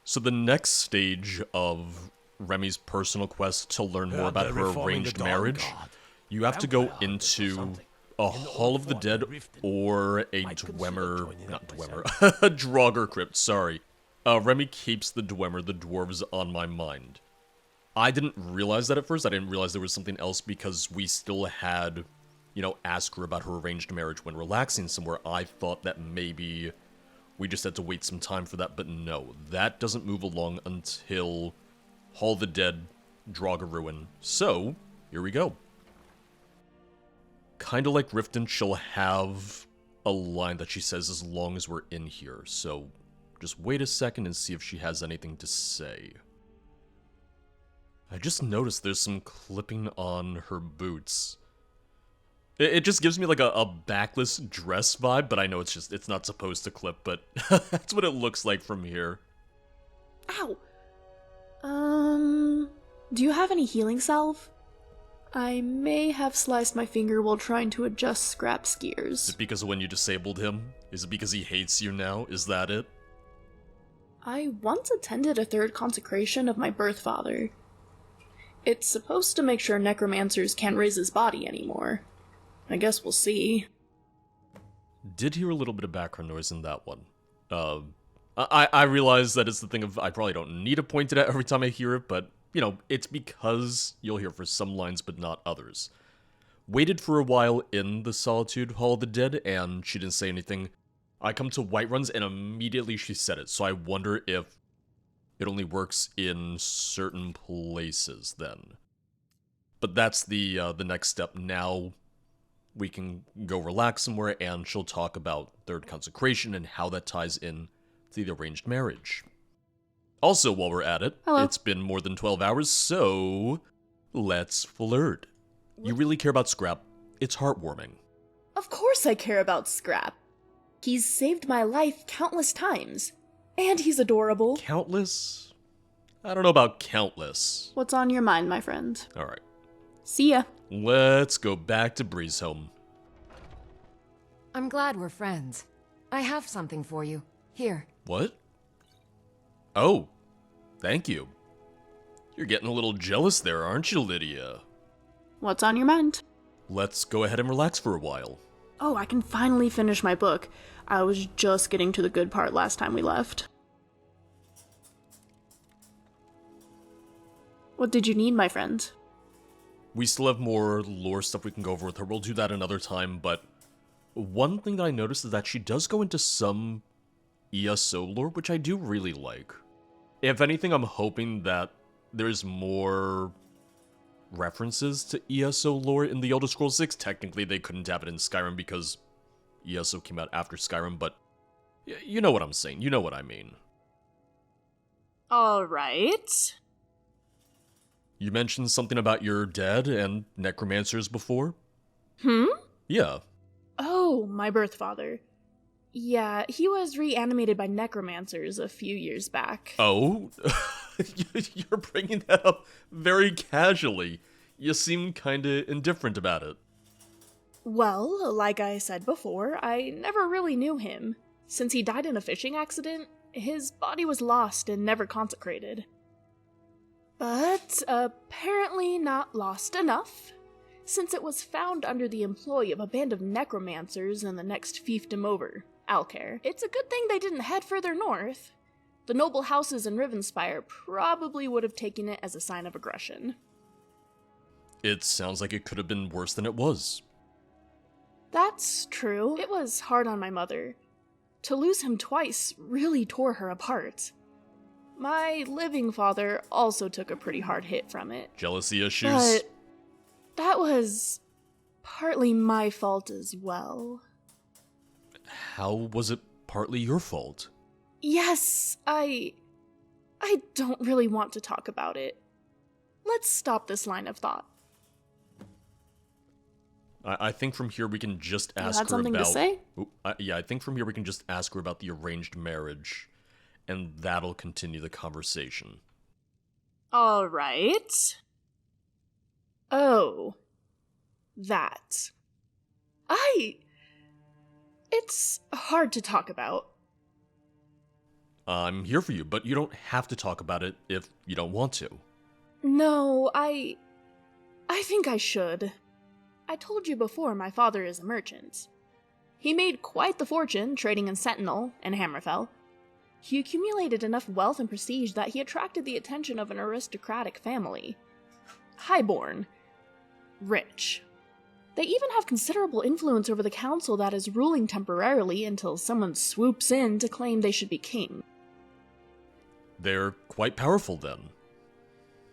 So the next stage of Remy's personal quest to learn more about her arranged marriage, you have to go into a Hall of the Dead or a Dwemer, not Dwemer, a Draugr crypt, sorry. Remy keeps the Dwemer, the dwarves, on my mind. I didn't realize that at first. I didn't realize there was something else because we still had, ask her about her arranged marriage when relaxing somewhere. I thought that maybe we just had to wait some time for that, but no. That doesn't move along until Hall of the Dead, Draugr Ruin. So, here we go. Kinda like Riften, she'll have a line that she says as long as we're in here, so just wait a second and see if she has anything to say. I just noticed there's some clipping on her boots. It just gives me like a backless dress vibe, but I know it's not supposed to clip, but that's what it looks like from here. Ow! Do you have any healing salve? I may have sliced my finger while trying to adjust Scrap's gears. Is it because of when you disabled him? Is it because he hates you now? Is that it? I once attended a third consecration of my birth father. It's supposed to make sure necromancers can't raise his body anymore. I guess we'll see. Did hear a little bit of background noise in that one. I realize that it's the thing of I probably don't need to point it out every time I hear it, but, it's because you'll hear for some lines but not others. Waited for a while in the Solitude Hall of the Dead, and she didn't say anything. I come to Whiteruns, and immediately she said it, so I wonder if it only works in certain places then. But that's the next step. Now we can go relax somewhere, and she'll talk about Third Consecration and how that ties in to the arranged marriage. Also, while we're at it, Hello. It's been more than 12 hours, so let's flirt. You really care about Scrap. It's heartwarming. Of course I care about Scrap. He's saved my life countless times. And he's adorable. Countless? I don't know about countless. What's on your mind, my friend? Alright. See ya. Let's go back to Breezeholm. I'm glad we're friends. I have something for you. Here. What? Oh, thank you. You're getting a little jealous there, aren't you, Lydia? What's on your mind? Let's go ahead and relax for a while. Oh, I can finally finish my book. I was just getting to the good part last time we left. What did you need, my friend? We still have more lore stuff we can go over with her. We'll do that another time, but one thing that I noticed is that she does go into some ESO lore, which I do really like. If anything, I'm hoping that there's more references to ESO lore in the Elder Scrolls 6. Technically, they couldn't have it in Skyrim because ESO came out after Skyrim, but you know what I'm saying. You know what I mean. Alright. You mentioned something about your dad and necromancers before? Yeah. Oh, my birth father. Yeah, he was reanimated by necromancers a few years back. Oh? You're bringing that up very casually. You seem kinda indifferent about it. Well, like I said before, I never really knew him. Since he died in a fishing accident, his body was lost and never consecrated. But apparently not lost enough, since it was found under the employ of a band of necromancers in the next fiefdom over, Alcair. It's a good thing they didn't head further north. The noble houses in Rivenspire probably would have taken it as a sign of aggression. It sounds like it could have been worse than it was. That's true. It was hard on my mother. To lose him twice really tore her apart. My living father also took a pretty hard hit from it. Jealousy issues? But that was partly my fault as well. How was it partly your fault? Yes, I don't really want to talk about it. Let's stop this line of thought. I think from here we can just ask her about... You had something to say? Yeah, I think from here we can just ask her about the arranged marriage, and that'll continue the conversation. Alright. Oh. That. It's hard to talk about. I'm here for you, but you don't have to talk about it if you don't want to. No, I think I should. I told you before my father is a merchant. He made quite the fortune trading in Sentinel and Hammerfell. He accumulated enough wealth and prestige that he attracted the attention of an aristocratic family. Highborn. Rich. They even have considerable influence over the council that is ruling temporarily until someone swoops in to claim they should be king. They're quite powerful then.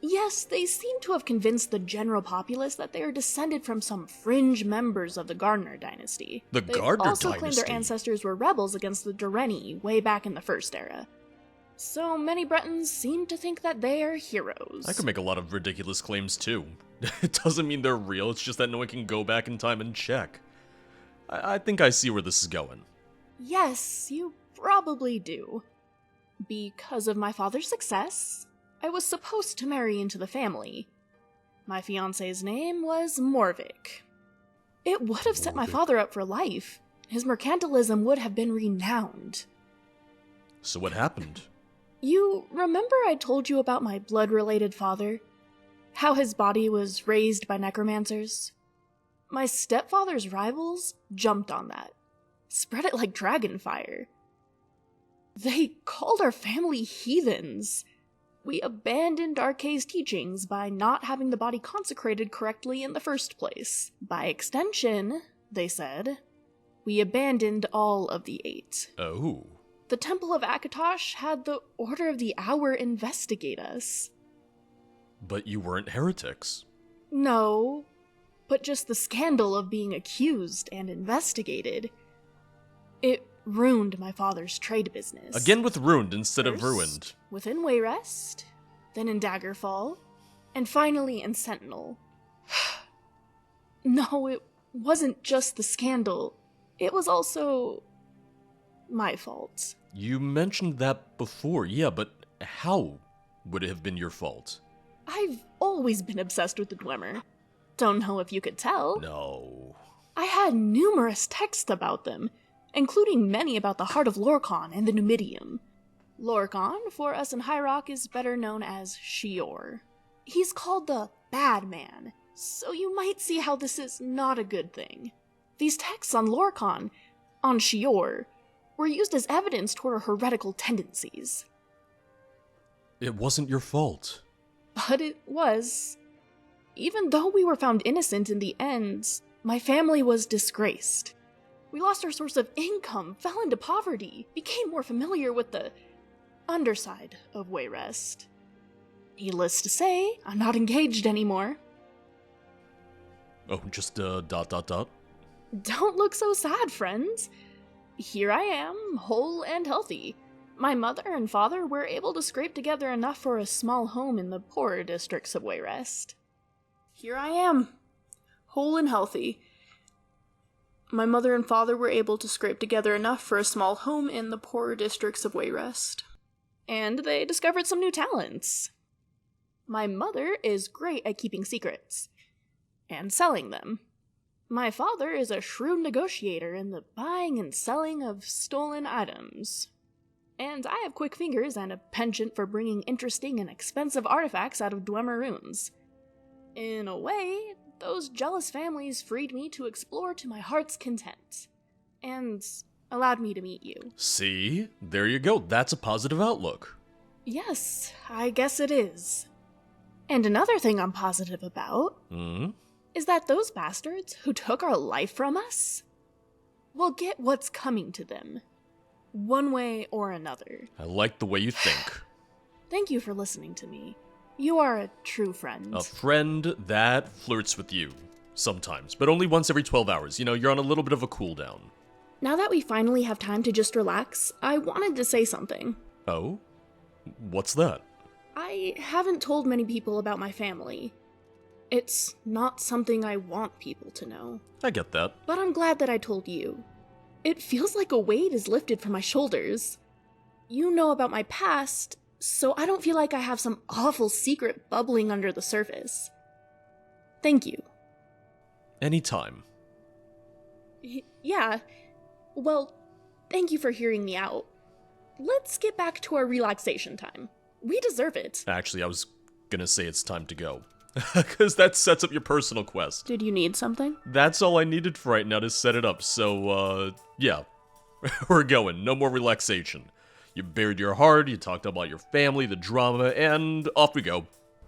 Yes, they seem to have convinced the general populace that they are descended from some fringe members of the Gardner dynasty. The Gardner They also dynasty? claim their ancestors were rebels against the Durrani way back in the First Era. So many Bretons seem to think that they are heroes. I could make a lot of ridiculous claims too. It doesn't mean they're real, it's just that no one can go back in time and check. I think I see where this is going. Yes, you probably do. Because of my father's success, I was supposed to marry into the family. My fiancé's name was Morvik. It would have set my father up for life. His mercantilism would have been renowned. So what happened? You remember I told you about my blood-related father? How his body was raised by necromancers? My stepfather's rivals jumped on that. Spread it like dragon fire. They called our family heathens. We abandoned Arkay's teachings by not having the body consecrated correctly in the first place. By extension, they said, we abandoned all of the 8. Oh. The Temple of Akatosh had the Order of the Hour investigate us. But you weren't heretics. No, but just the scandal of being accused and investigated. It ruined my father's trade business. Again with ruined instead of First, ruined. Within Wayrest, then in Daggerfall, and finally in Sentinel. No, it wasn't just the scandal. It was also my fault. You mentioned that before, yeah, but how would it have been your fault? I've always been obsessed with the Dwemer. Don't know if you could tell. No. I had numerous texts about them, including many about the Heart of Lorkhan and the Numidium. Lorkhan, for us in High Rock, is better known as Shior. He's called the Bad Man, so you might see how this is not a good thing. These texts on Lorkhan, on Shior, were used as evidence toward our heretical tendencies. It wasn't your fault. But it was. Even though we were found innocent in the end, my family was disgraced. We lost our source of income, fell into poverty, became more familiar with the underside of Wayrest. Needless to say, I'm not engaged anymore. Oh, just, ... Don't look so sad, friends. Here I am, whole and healthy. My mother and father were able to scrape together enough for a small home in the poorer districts of Wayrest. Here I am, whole and healthy. My mother and father were able to scrape together enough for a small home in the poorer districts of Wayrest. And they discovered some new talents. My mother is great at keeping secrets and selling them. My father is a shrewd negotiator in the buying and selling of stolen items. And I have quick fingers and a penchant for bringing interesting and expensive artifacts out of Dwemer runes. In a way, those jealous families freed me to explore to my heart's content, and allowed me to meet you. See? There you go. That's a positive outlook. Yes, I guess it is. And another thing I'm positive about is that those bastards who took our life from us will get what's coming to them, one way or another. I like the way you think. Thank you for listening to me. You are a true friend. A friend that flirts with you. Sometimes, but only once every 12 hours. You know, you're on a little bit of a cooldown. Now that we finally have time to just relax, I wanted to say something. Oh? What's that? I haven't told many people about my family. It's not something I want people to know. I get that. But I'm glad that I told you. It feels like a weight is lifted from my shoulders. You know about my past, so I don't feel like I have some awful secret bubbling under the surface. Thank you. Anytime. Yeah. Well, thank you for hearing me out. let's get back to our relaxation time. We deserve it. Actually, I was gonna say it's time to go. Because that sets up your personal quest. Did you need something? That's all I needed for right now to set it up, so, yeah. We're going. No more relaxation. You bared your heart, you talked about your family, the drama, and off we go.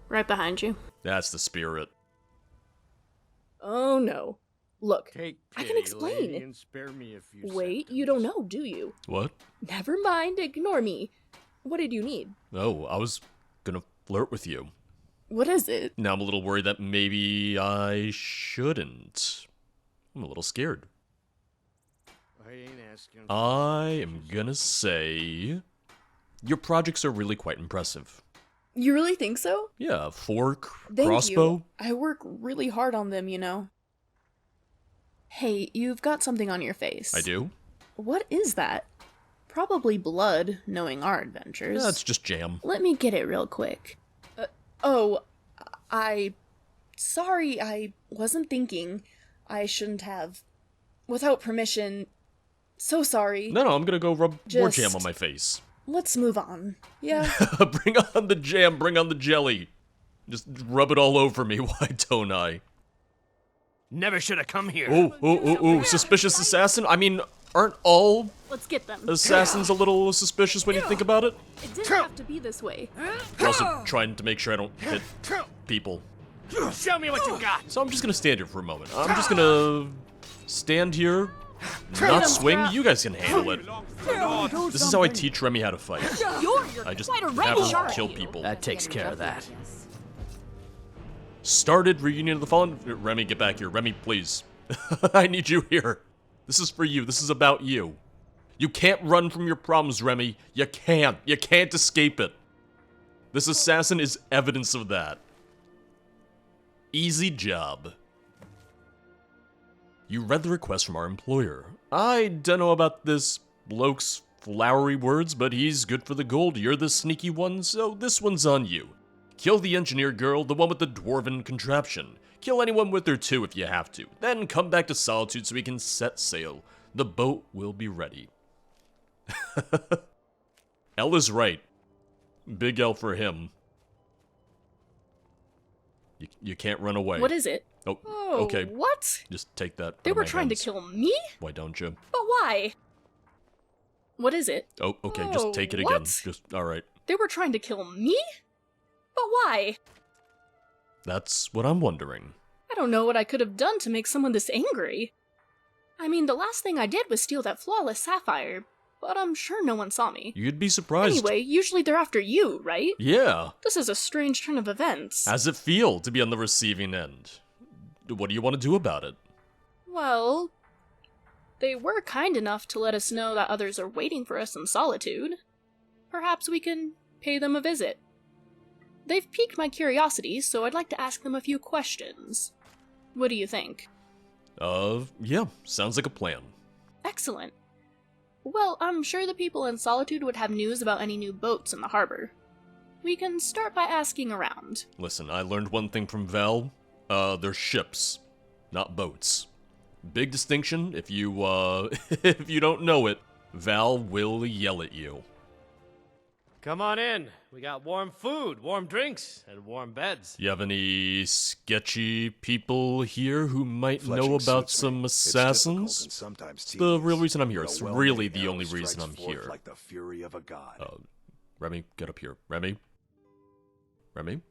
Right behind you. That's the spirit. Oh no. Look, Take I pity, can explain. lady, and spare me a few Wait, you don't know, do you? What? Never mind, ignore me. What did you need? Oh, I was gonna flirt with you. What is it? Now I'm a little worried that maybe I shouldn't. I'm a little scared. I ain't asking. I am gonna say... Your projects are really quite impressive. You really think so? Yeah, fork, Thank crossbow. you. I work really hard on them, you know. Hey, you've got something on your face. I do? What is that? Probably blood, knowing our adventures. That's just jam. Let me get it real quick. Sorry, I wasn't thinking. I shouldn't have. Without permission. So sorry. No, I'm gonna go rub more Just- jam on my face. Let's move on. Yeah? Bring on the jam, bring on the jelly. Just rub it all over me, why don't I? Never should have come here. Oh, suspicious assassin? I mean, aren't all Let's get them. assassins a little suspicious when you think about it? It didn't have to be this way. You're also trying to make sure I don't hit people. Show me what you got. So I'm just gonna stand here for a moment. I'm just gonna stand here, not swing. You guys can handle it. This is how I teach Remy how to fight. I just quite a have rebel, him aren't kill you? people. That takes care of that. Started Reunion of the Fallen. Remy, get back here. Remy, please. I need you here. This is for you. This is about you. You can't run from your problems, Remy. You can't. You can't escape it. This assassin is evidence of that. Easy job. You read the request from our employer. I don't know about this bloke's flowery words, but he's good for the gold. You're the sneaky one, so this one's on you. Kill the engineer girl, the one with the dwarven contraption. Kill anyone with her too if you have to. Then come back to Solitude so we can set sail. The boat will be ready. L is right. Big L for him. You can't run away. What is it? Oh, Oh, okay. what? Just take that. They out of were my trying hands. to kill me? Why don't you? But why? What is it? Oh, okay. Oh, Just take it again. what? Just all right. They were trying to kill me? But why? That's what I'm wondering. I don't know what I could have done to make someone this angry. I mean, the last thing I did was steal that flawless sapphire, but I'm sure no one saw me. You'd be surprised. Anyway, usually they're after you, right? Yeah. This is a strange turn of events. How's it feel to be on the receiving end? What do you want to do about it? Well, they were kind enough to let us know that others are waiting for us in Solitude. Perhaps we can pay them a visit. They've piqued my curiosity, so I'd like to ask them a few questions. What do you think? Yeah. Sounds like a plan. Excellent. Well, I'm sure the people in Solitude would have news about any new boats in the harbor. We can start by asking around. Listen, I learned one thing from Val. They're ships, not boats. Big distinction. If you, if you don't know it, Val will yell at you. Come on in. We got warm food, warm drinks, and warm beds. You have any sketchy people here who might Fletching know about suits me. some It's difficult assassins? and sometimes The real tedious, reason I'm here. but a It's well-made really the arrow only reason strikes I'm forth here. like the fury of a god. Remy, get up here. Remy? Remy?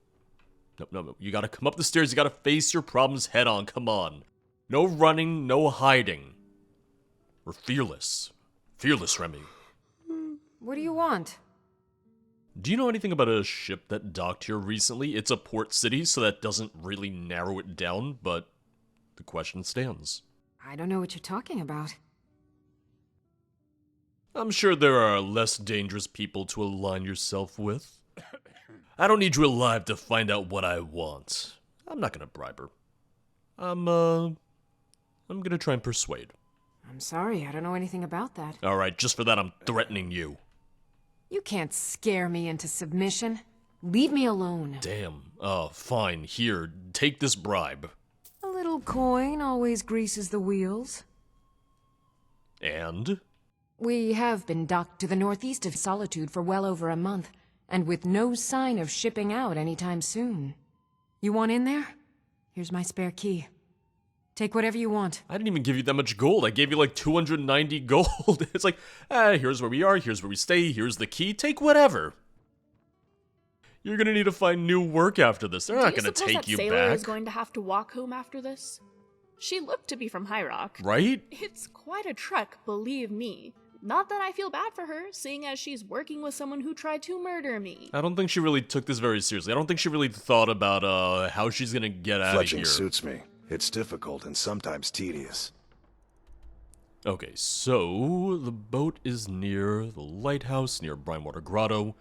No. You gotta come up the stairs. You gotta face your problems head on. Come on. No running, no hiding. We're fearless. Fearless, Remy. What do you want? Do you know anything about a ship that docked here recently? It's a port city, so that doesn't really narrow it down, but the question stands. I don't know what you're talking about. I'm sure there are less dangerous people to align yourself with. I don't need you alive to find out what I want. I'm not gonna bribe her. I'm gonna try and persuade. I'm sorry, I don't know anything about that. Alright, just for that I'm threatening you. You can't scare me into submission. Leave me alone. Damn. Fine. Here, take this bribe. A little coin always greases the wheels. And? We have been docked to the northeast of Solitude for well over a month, and with no sign of shipping out anytime soon. You want in there? Here's my spare key. Take whatever you want. I didn't even give you that much gold. I gave you like 290 gold. It's like, here's where we are, here's where we stay, here's the key, take whatever. You're gonna need to find new work after this. They're not gonna take you that sailor back. is going to have to walk home after this? She looked to be from High Rock. Right? It's quite a trek, believe me. Not that I feel bad for her, seeing as she's working with someone who tried to murder me. I don't think she really took this very seriously. I don't think she really thought about how she's gonna get out of Fletching here. suits me. It's difficult and sometimes tedious. Okay, so the boat is near the lighthouse, near Brinewater Grotto.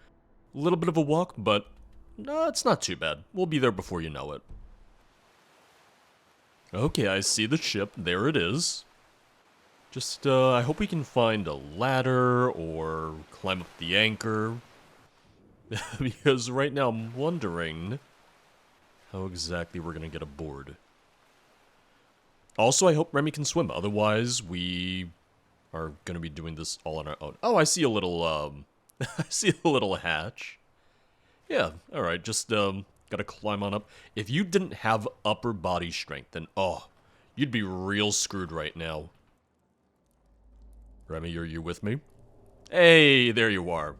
A little bit of a walk, but no, it's not too bad. We'll be there before you know it. Okay, I see the ship. There it is. Just, I hope we can find a ladder or climb up the anchor. Because right now I'm wondering how exactly we're gonna get aboard. Also, I hope Remy can swim. Otherwise, we are gonna be doing this all on our own. Oh, I see a little, I see a little hatch. Yeah, alright, just, gotta climb on up. If you didn't have upper body strength, then, oh, you'd be real screwed right now. Remy, are you with me? Hey, there you are.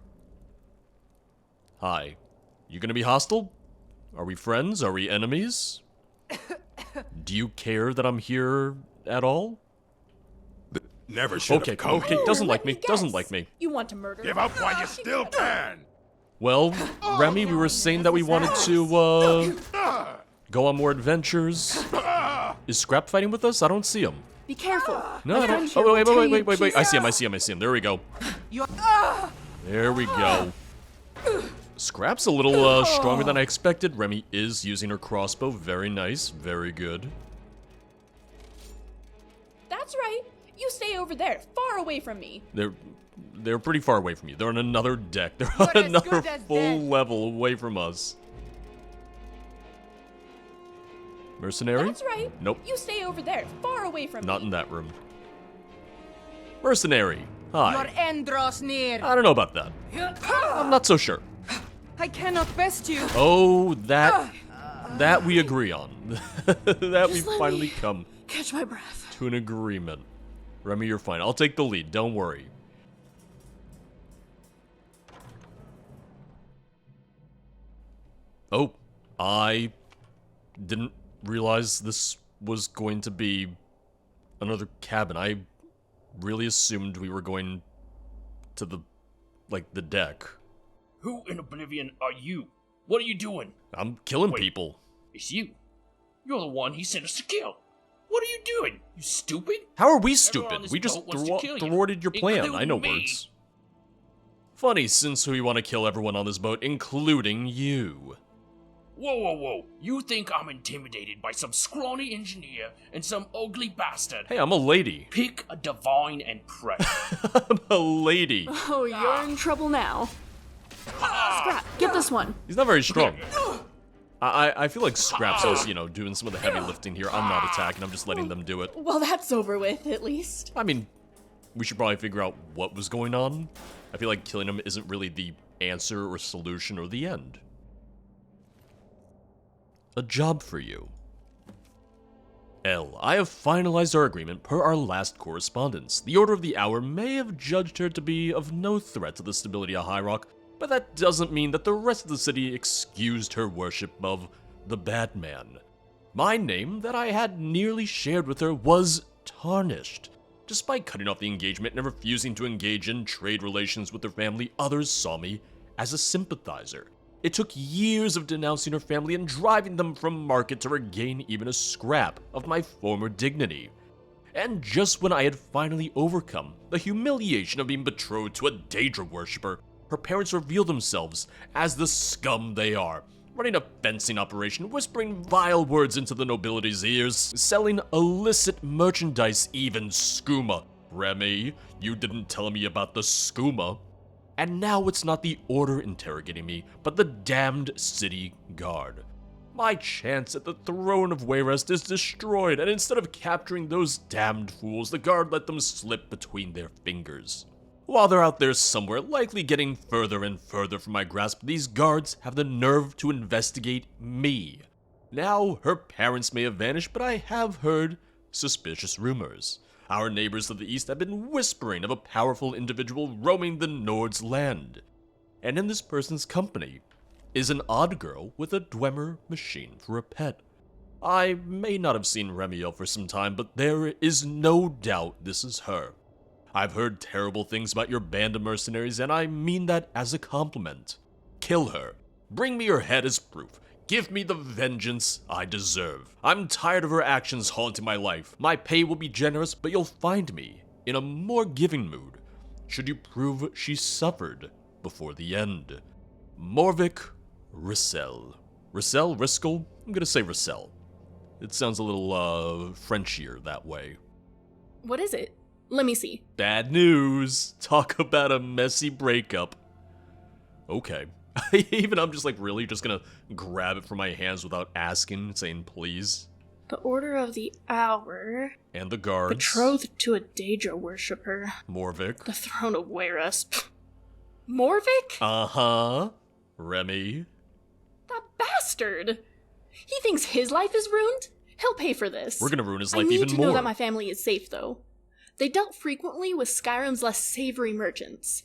Hi. You gonna be hostile? Are we friends? Are we enemies? Do you care that I'm here at all? Never should Okay, have come. okay, doesn't like me, doesn't like me. You want to murder Give up while you still can. Well, Remy, we were saying that we wanted to, go on more adventures. Is Scrap fighting with us? I don't see him. Be careful. No, I don't. Oh, wait. I see him. There we go. There we go. Scrap's a little, stronger than I expected. Remy is using her crossbow. Very nice. Very good. That's right. You stay over there, far away from me. They're pretty far away from you. They're on another deck. They're on another full level away from us. Mercenary? That's right. Nope. You stay over there, far away from Not me. in that room. Mercenary. Hi. Your end draws near. I don't know about that. I'm not so sure. I cannot best you. Oh, that we agree on. That we Just let finally me come catch my breath. to an agreement. Remy, you're fine. I'll take the lead. Don't worry. Oh, I didn't realize this was going to be another cabin. I really assumed we were going to the deck. Who in Oblivion are you? What are you doing? I'm killing Wait. people. It's you. You're the one he sent us to kill. What are you doing? You stupid? How are we Everyone on stupid? this We just boat wants to kill you, thwarted your plan. I know including me. words. Funny, since we want to kill everyone on this boat, including you. Whoa. You think I'm intimidated by some scrawny engineer and some ugly bastard? Hey, I'm a lady. Pick a divine and pray. I'm a lady. Oh, you're in trouble now. Scrap, get this one. He's not very strong. I feel like Scraps is, doing some of the heavy lifting here. I'm not attacking, I'm just letting them do it. Well, that's over with, at least. I mean, we should probably figure out what was going on. I feel like killing him isn't really the answer or solution or the end. A job for you. L, I have finalized our agreement per our last correspondence. The Order of the Hour may have judged her to be of no threat to the stability of High Rock, but that doesn't mean that the rest of the city excused her worship of the Bad Man. My name, that I had nearly shared with her, was tarnished. Despite cutting off the engagement and refusing to engage in trade relations with her family, others saw me as a sympathizer. It took years of denouncing her family and driving them from market to regain even a scrap of my former dignity. And just when I had finally overcome the humiliation of being betrothed to a Daedra worshipper, her parents revealed themselves as the scum they are, running a fencing operation, whispering vile words into the nobility's ears, selling illicit merchandise, even skooma. Remy, you didn't tell me about the skooma. And now it's not the Order interrogating me, but the damned city guard. My chance at the throne of Wayrest is destroyed, and instead of capturing those damned fools, the guard let them slip between their fingers. While they're out there somewhere, likely getting further and further from my grasp, these guards have the nerve to investigate me. Now, her parents may have vanished, but I have heard suspicious rumors. Our neighbors to the east have been whispering of a powerful individual roaming the Nord's land. And in this person's company is an odd girl with a Dwemer machine for a pet. I may not have seen Remiel for some time, but there is no doubt this is her. I've heard terrible things about your band of mercenaries, and I mean that as a compliment. Kill her. Bring me her head as proof. Give me the vengeance I deserve. I'm tired of her actions haunting my life. My pay will be generous, but you'll find me in a more giving mood should you prove she suffered before the end. Morvik Rissel. Rissel? Riskel? I'm gonna say Rissel. It sounds a little, Frenchier that way. What is it? Let me see. Bad news. Talk about a messy breakup. Okay. Even I'm just like, really? Just gonna grab it from my hands without asking, saying please? The Order of the Hour. And the guards. Betrothed to a Daedra worshipper. Morvik. The Throne of Wayrest. Morvik? Uh-huh. Remy. That bastard! He thinks his life is ruined? He'll pay for this. We're gonna ruin his I life need even to more. know that my family is safe, though. They dealt frequently with Skyrim's less savory merchants.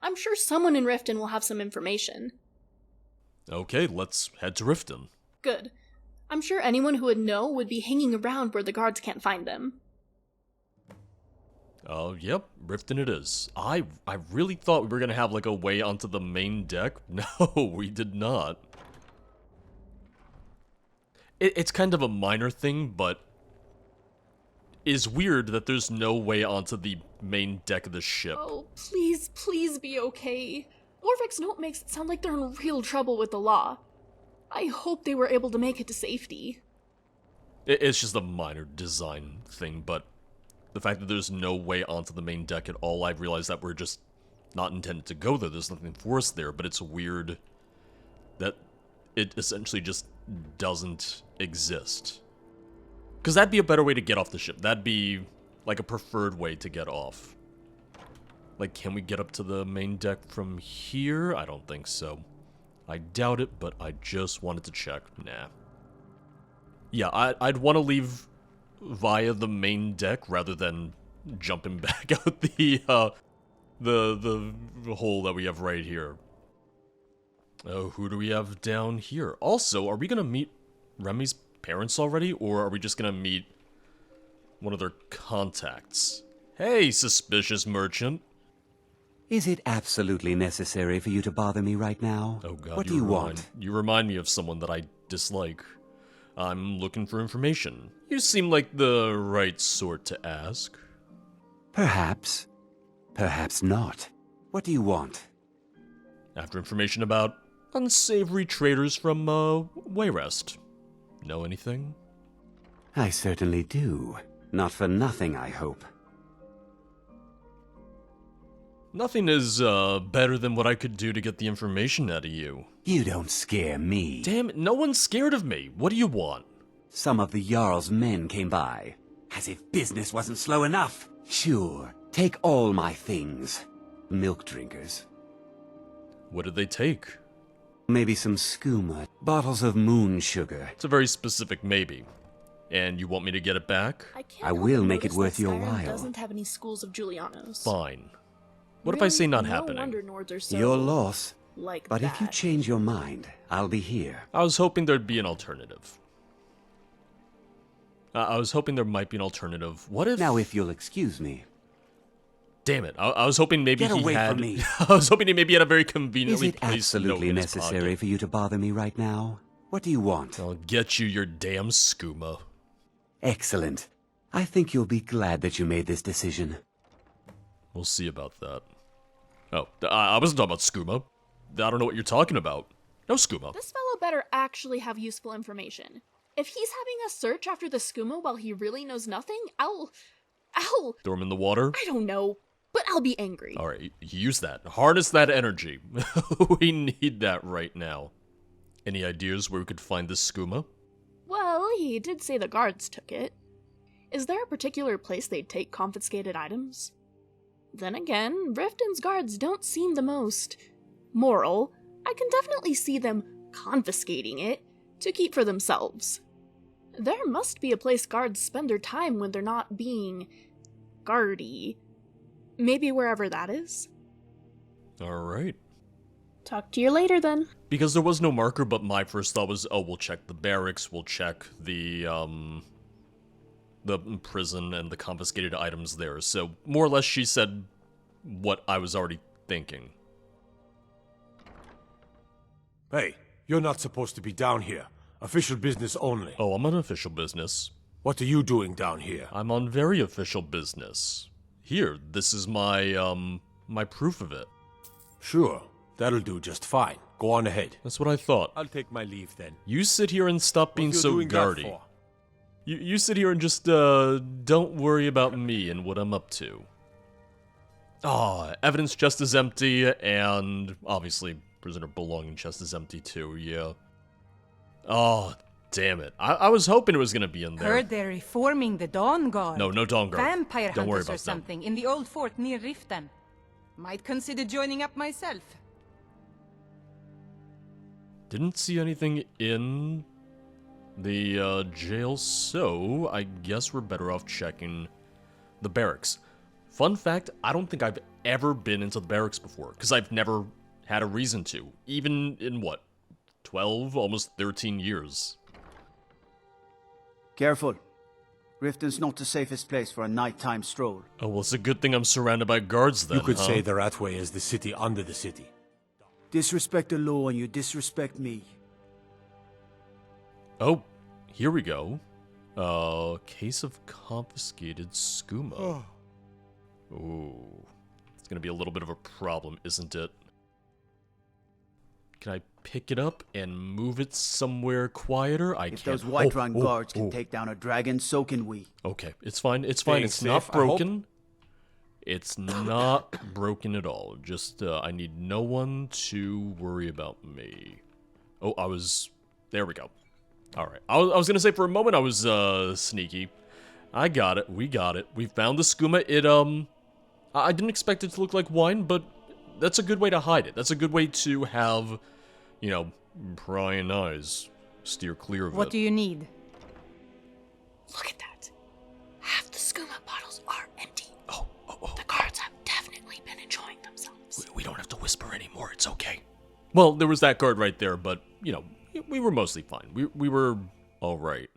I'm sure someone in Riften will have some information. Okay, let's head to Riften. Good. I'm sure anyone who would know would be hanging around where the guards can't find them. Yep, Riften it is. I really thought we were gonna have like a way onto the main deck. No, we did not. It's kind of a minor thing, but it's weird that there's no way onto the main deck of the ship. Oh, please, please be okay. Morvik's note makes it sound like they're in real trouble with the law. I hope they were able to make it to safety. It's just a minor design thing, but the fact that there's no way onto the main deck at all, I've realized that we're just not intended to go there. There's nothing for us there, but it's weird that it essentially just doesn't exist. Because that'd be a better way to get off the ship. That'd be like a preferred way to get off. Like, can we get up to the main deck from here? I don't think so. I doubt it, but I just wanted to check. Nah. Yeah, I'd want to leave via the main deck rather than jumping back out the hole that we have right here. Oh, who do we have down here? Also, are we gonna meet Remy's parents already, or are we just gonna meet one of their contacts? Hey, suspicious merchant. Is it absolutely necessary for you to bother me right now? Oh god, what do you want? You remind me of someone that I dislike. I'm looking for information. You seem like the right sort to ask. Perhaps. Perhaps not. What do you want? After information about unsavory traders from, Wayrest. Know anything? I certainly do. Not for nothing, I hope. Nothing is, better than what I could do to get the information out of you. You don't scare me. Damn it, no one's scared of me. What do you want? Some of the Jarl's men came by. As if business wasn't slow enough. Sure, take all my things. Milk drinkers. What did they take? Maybe some skooma. Bottles of moon sugar. It's a very specific maybe. And you want me to get it back? I will make it worth your while. Doesn't have any schools of Julianos. Fine. What if I say not no happening? Wonder Nords are so Your loss. like But that. if you change your mind, I'll be here. I was hoping there'd be an alternative. I was hoping there might be an alternative. What if... Now, if you'll excuse me. Damn it. I was hoping maybe Get he away had... from me. I was hoping he maybe had a very Is conveniently it placed note absolutely in his necessary pocket. for you to bother me right now? What do you want? I'll get you your damn skooma. Excellent. I think you'll be glad that you made this decision. We'll see about that. Oh, I wasn't talking about skooma. I don't know what you're talking about. No skooma. This fellow better actually have useful information. If he's having us search after the skooma while he really knows nothing, I'll... Throw him in the water? I don't know, but I'll be angry. Alright, use that. Harness that energy. We need that right now. Any ideas where we could find this skooma? Well, he did say the guards took it. Is there a particular place they'd take confiscated items? Then again, Riften's guards don't seem the most moral. I can definitely see them confiscating it to keep for themselves. There must be a place guards spend their time when they're not being guardy. Maybe wherever that is. Alright. Talk to you later then. Because there was no marker, but my first thought was, oh, we'll check the barracks, we'll check the prison and the confiscated items there. So, more or less, she said what I was already thinking. Hey, you're not supposed to be down here. Official business only. Oh, I'm on official business. What are you doing down here? I'm on very official business. Here, this is my, my proof of it. Sure, that'll do just fine. Go on ahead. That's what I thought. I'll take my leave then. You sit here and stop being What you so doing that guardy. for? You sit here and just, don't worry about me and what I'm up to. Ah, evidence chest is empty, and obviously prisoner belonging chest is empty too, yeah. Oh, damn it. I was hoping it was gonna be in there. Heard they're reforming the Dawn Guard. No Dawn Guard. Vampire Don't worry hunters or about them. something in the old fort near Riften. Might consider joining up myself. Didn't see anything in the jail, so I guess we're better off checking the barracks. Fun fact, I don't think I've ever been into the barracks before, because I've never had a reason to. Even in, what, 12, almost 13 years. Careful. Riften's not the safest place for a nighttime stroll. Oh, well, it's a good thing I'm surrounded by guards then, You could huh? say the Ratway is the city under the city. Disrespect the law and you disrespect me. Oh, here we go. Case of confiscated skooma. Ooh. It's gonna be a little bit of a problem, isn't it? Can I pick it up and move it somewhere quieter? I If can't. those Whiterun guards can take down a dragon, so can we. Okay, it's fine, it's fine. Staying It's not safe, I hope. broken. It's not broken at all. Just, I need no one to worry about me. Oh, there we go. Alright, I was gonna say for a moment I was, sneaky. I got it, we got it. We found the skooma. I didn't expect it to look like wine, but that's a good way to hide it. That's a good way to have, you know, prying eyes steer clear of it. What do you need? Look at that. Half the skooma bottles are empty. Oh. The guards have definitely been enjoying themselves. We don't have to whisper anymore, it's okay. Well, there was that guard right there, but, you know, we were mostly fine. We were alright.